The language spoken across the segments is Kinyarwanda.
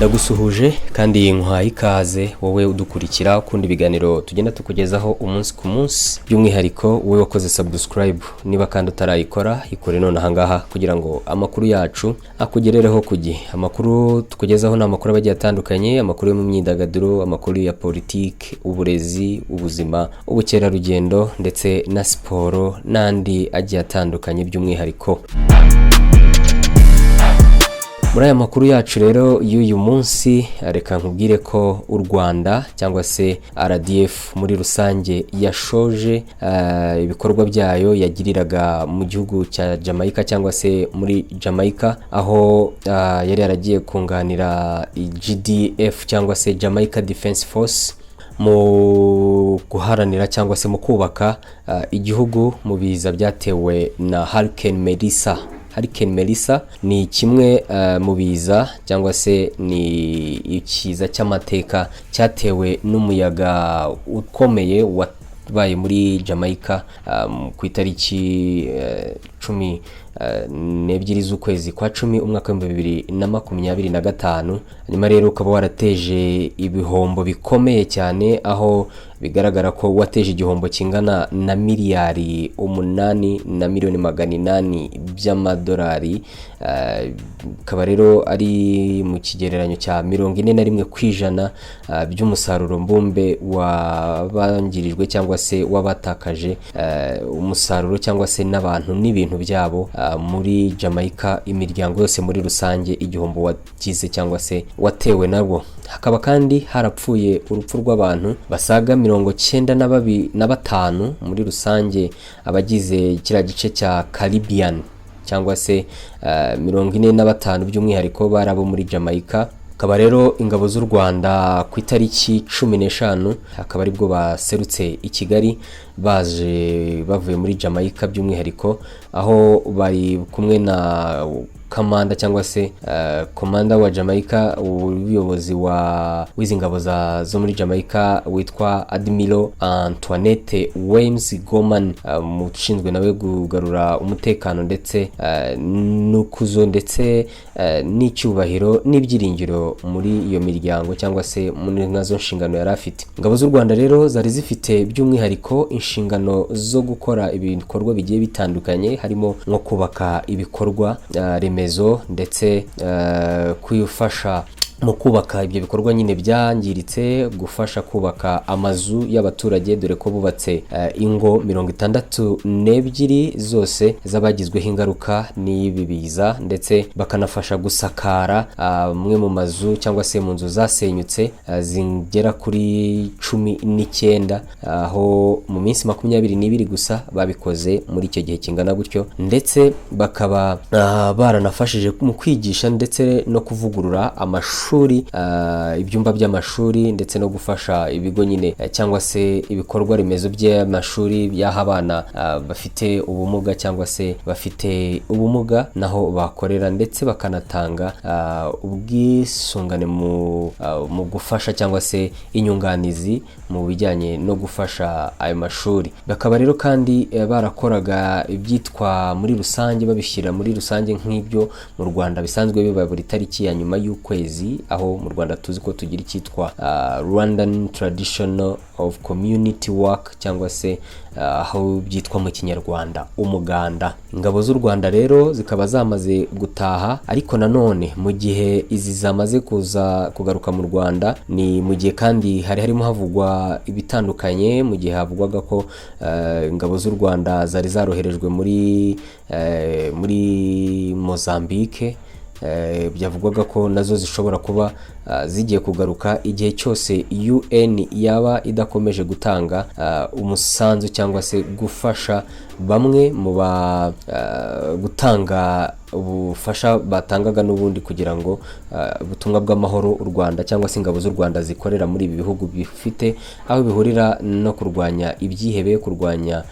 Ndagusuhuje kandi nkwaye ikaze wowe udukurikira ukundi biganiro tugenda tukugezaho umunsi ku munsi, by'umwihariko wowe wakoze subscribe niba kandi utarayikora ikore none ahangaha kugira ngo amakuru yacu akugerereho ku gihe. Amakuru tukugezaho ni amakuru abagiye atandukanye, amakuru yo mu myidagaduro, amakuru ya politiki, uburezi, ubuzima, ubukerarugendo ndetse na siporo n'andi agiye atandukanye by'umwihariko. Muri aya makuru yacu rero y'uyu munsi reka nkubwire ko u Rwanda cyangwa se RDF muri rusange yashoje ibikorwa byayo yagiriraga mu gihugu cya Jamaica cyangwa se muri Jamaica, aho yari yaragiye kunganira GDF cyangwa se Jamaica Defense Force mu guharanira cyangwa se mu kubaka igihugu mu biza byatewe na Hurricane Melissa. Hurricane Melissa ni kimwe mu biza cyangwa se ni ikiza cy'amateka cyatewe n'umuyaga ukomeye wabaye muri Jamaica ku itariki 12 z'ukwezi kwa 10 umwaka wa 2025. Nyuma rero ukaba warateje ibihombo bikomeye cyane, aho bigaragara ko wateje igihombo kingana na miliyari 8,800,000 by'amadolari, kaba rero ari mu kigereranyo cya 41% by'umusaruro mbumbe wabangirijwe cyangwa se wabatakaje umusaruro cyangwa se n'abantu n'ibintu byabo muri Jamaica. Imiryango yose muri rusange igihombo wagize cyangwa se watewe nabo. Hakaba kandi harapfuye urupfu rw'abantu basaga 95 muri rusange abagize kiriya gice cya Caribbean cyangwa se 45 by'umwihariko barabo muri Jamaica. Akaba rero ingabo z'u Rwanda ku itariki 15 akaba aribwo baserutse i Kigali baje bavuye muri Jamaica by'umwihariko, aho bari kumwe na kamanda cyangwa se komanda wa Jamaica, ubuyobozi w'izi ngabo zo muri Jamaica witwa Admiral Antoinette Weems Goman, mushinzwe nawe kugarura umutekano ndetse n'ukuzo ndetse n'icyubahiro n'ibyiringiro muri iyo miryango cyangwa se muri nazo nshingano yari afite. Ingabo z'u Rwanda rero zari zifite by'umwihariko inshingano zo gukora ibikorwa bigiye bitandukanye, harimo nko kubaka ibikorwa remezo ndetse kuyufasha mu kubaka ibyo bikorwa nyine byangiritse, gufasha kubaka amazu y'abaturage, dore ko bubatse ingo 62 zose z'abagizweho ingaruka n'ibi biza, ndetse bakanafasha gusakara mwe mu mazu cyangwa se mu nzu zasenyutse zingera kuri 19, aho mu minsi 22 gusa babikoze muri icyo gihe kingana gutyo, ndetse bakaba baranafashije mu kwigisha ndetse no kuvugurura amashuri, ibyumba by'amashuri ndetse no gufasha ibigo nyine cyangwa se ibikorwa remezo by'amashuri by'aho abana bafite ubumuga cyangwa se bafite ubumuga naho bakorera, ndetse bakanatanga ubwisungane mu gufasha cyangwa se inyunganizi mu bijyanye no gufasha ayo mashuri. Bakaba rero kandi barakoraga ibyitwa muri rusange, babishyira muri rusange nk'ibyo mu Rwanda bisanzwe biba buri tariki ya nyuma y'ukwezi, aho mu Rwanda tuzi ko tugira icyitwa Rwandan Traditional of Community Work cyangwa se aho byitwa mu Kinyarwanda umuganda. Ingabo z'u Rwanda rero zikaba zamaze gutaha, ariko nanone mu gihe izi zamaze kugaruka mu Rwanda, ni mu gihe kandi harimo havugwa ibitandukanye, mu gihe havugwaga ko ingabo z'u Rwanda zari zaroherejwe muri Mozambique, byavugwaga ko nazo zishobora kuba zigiye kugaruka igihe cyose UN yaba idakomeje gutanga umusanzu cyangwa se gufasha bamwe mu gutanga ubufasha batangaga n'ubundi kugira ngo ubutumwa bw'amahoro u Rwanda cyangwa se ingabo z'u Rwanda zikorera muri ibi bihugu bifite aho bihurira no kurwanya ibyihebe, kurwanya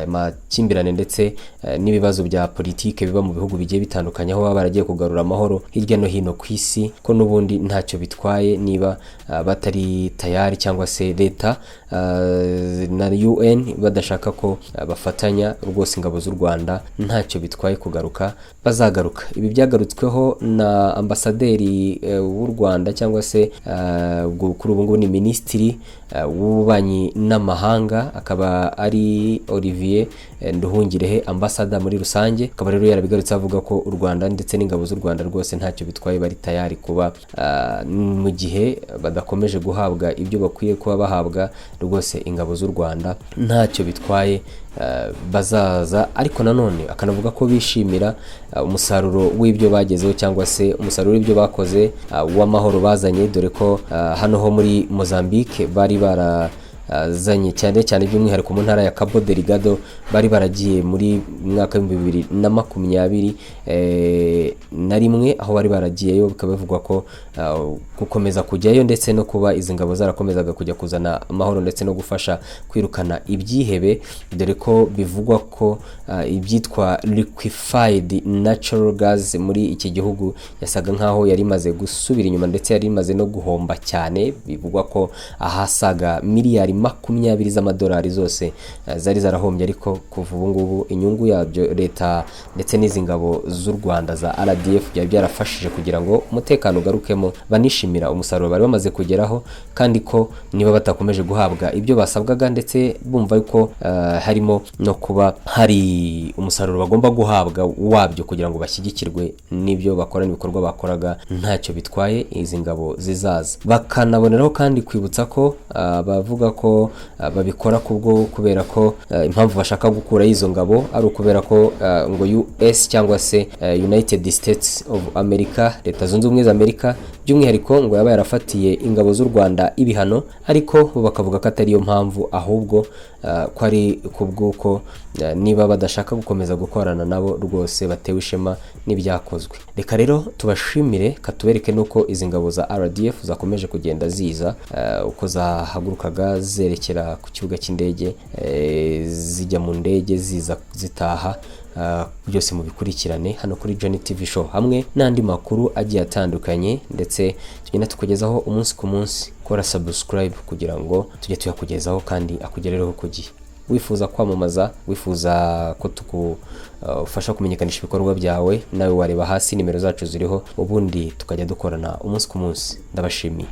amakimbirane ndetse n'ibibazo bya politike biba mu bihugu bigiye bitandukanye, aho baba baragiye kugarura amahoro hirya no hino ku isi, ko n'ubundi ntacyo bitwaye niba batari tayari cyangwa se leta na UN badashaka ko ko bafatanya rwose ingabo z'u Rwanda ntacyo bitwaye kugaruka bazagaruka. Ibi byagarutsweho na ambasaderi w'u Rwanda cyangwa se kuri ubu ngubu ni minisitiri w'ububanyi n'amahanga, akaba ari Olivier Nduhungirehe ambasada muri rusange. Akaba rero yarabigarutse avuga ko u Rwanda ndetse n'ingabo z'u Rwanda rwose ntacyo bitwaye, bari tayari kuba mu gihe badakomeje guhabwa ibyo bakwiye kuba bahabwa, rwose ingabo z'u Rwanda ntacyo bitwaye bazaza. Ariko nanone akanavuga ko bishimira umusaruro w'ibyo bagezeho cyangwa se umusaruro w'ibyo bakoze w'amahoro bazanye, dore ko hano ho muri Mozambique bari barazanye cyane by'umwihariko mu ntara ya Cabo Delgado, bari baragiye muri mwaka wa 2021 aho bari baragiyeyo. Bikaba bivugwa ko gukomeza kujyayo ndetse no kuba izi ngabo zarakomezaga kujya kuzana amahoro ndetse no gufasha kwirukana ibyihebe, dore ko bivugwa ko ibyitwa liquefied natural gas muri iki gihugu yasaga nkaho yari maze gusubira inyuma ndetse yari maze no guhomba cyane. Bivugwa ko ahasaga miliyari 20 z'amadolari zose zari zarahombye, ariko kuva ubu ngubu inyungu yabyo leta ndetse n'izi ngabo z'u Rwanda za RDF byari byarafashije kugira ngo umutekano ugarukemo, banishimira umusaruro bari bamaze kugeraho, kandi ko niba batakomeje guhabwa ibyo basabwaga ndetse bumva yuko harimo no kuba hari umusaruro bagomba guhabwa wabyo kugira ngo bashyigikirwe n'ibyo bakora n'ibikorwa bakoraga, ntacyo bitwaye izi ngabo zizaza. Bakanaboneraho kandi kwibutsa ko bavuga ko babikora kubera ko impamvu bashaka gukura izo ngabo ari ukubera ko ngo US cyangwa se United States of America, leta zunze ubumwe za Amerika by'umwihariko ngo yaba yarafatiye ingabo z'u Rwanda ibihano, ariko bo bakavuga ko atari yo mpamvu, ahubwo ko ari kubwuko niba badashaka gukomeza gukorana nabo rwose batewe ishema n'ibyakozwe. Reka rero tubashimire, katubereke nuko izi ngabo za RDF zakomeje kugenda ziza uko zahagurukaga zerekera ku kibuga cy'indege, zijya mu ndege ziza zitaha. Byose mu bikurikirane hano kuri JONI TV show, hamwe n'andi makuru agiye atandukanye ndetse tugenda tukugezaho umunsi ku munsi. Kora subscribe kugira ngo tujye tuyakugezaho kandi akugerereho ku gihe. Wifuza kwamamaza, wifuza ko tukufasha kumenyekanisha ibikorwa byawe, nawe wareba hasi nimero zacu ziriho, ubundi tukajya dukorana umunsi ku munsi. Ndabashimiye.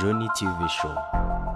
JONI TV show.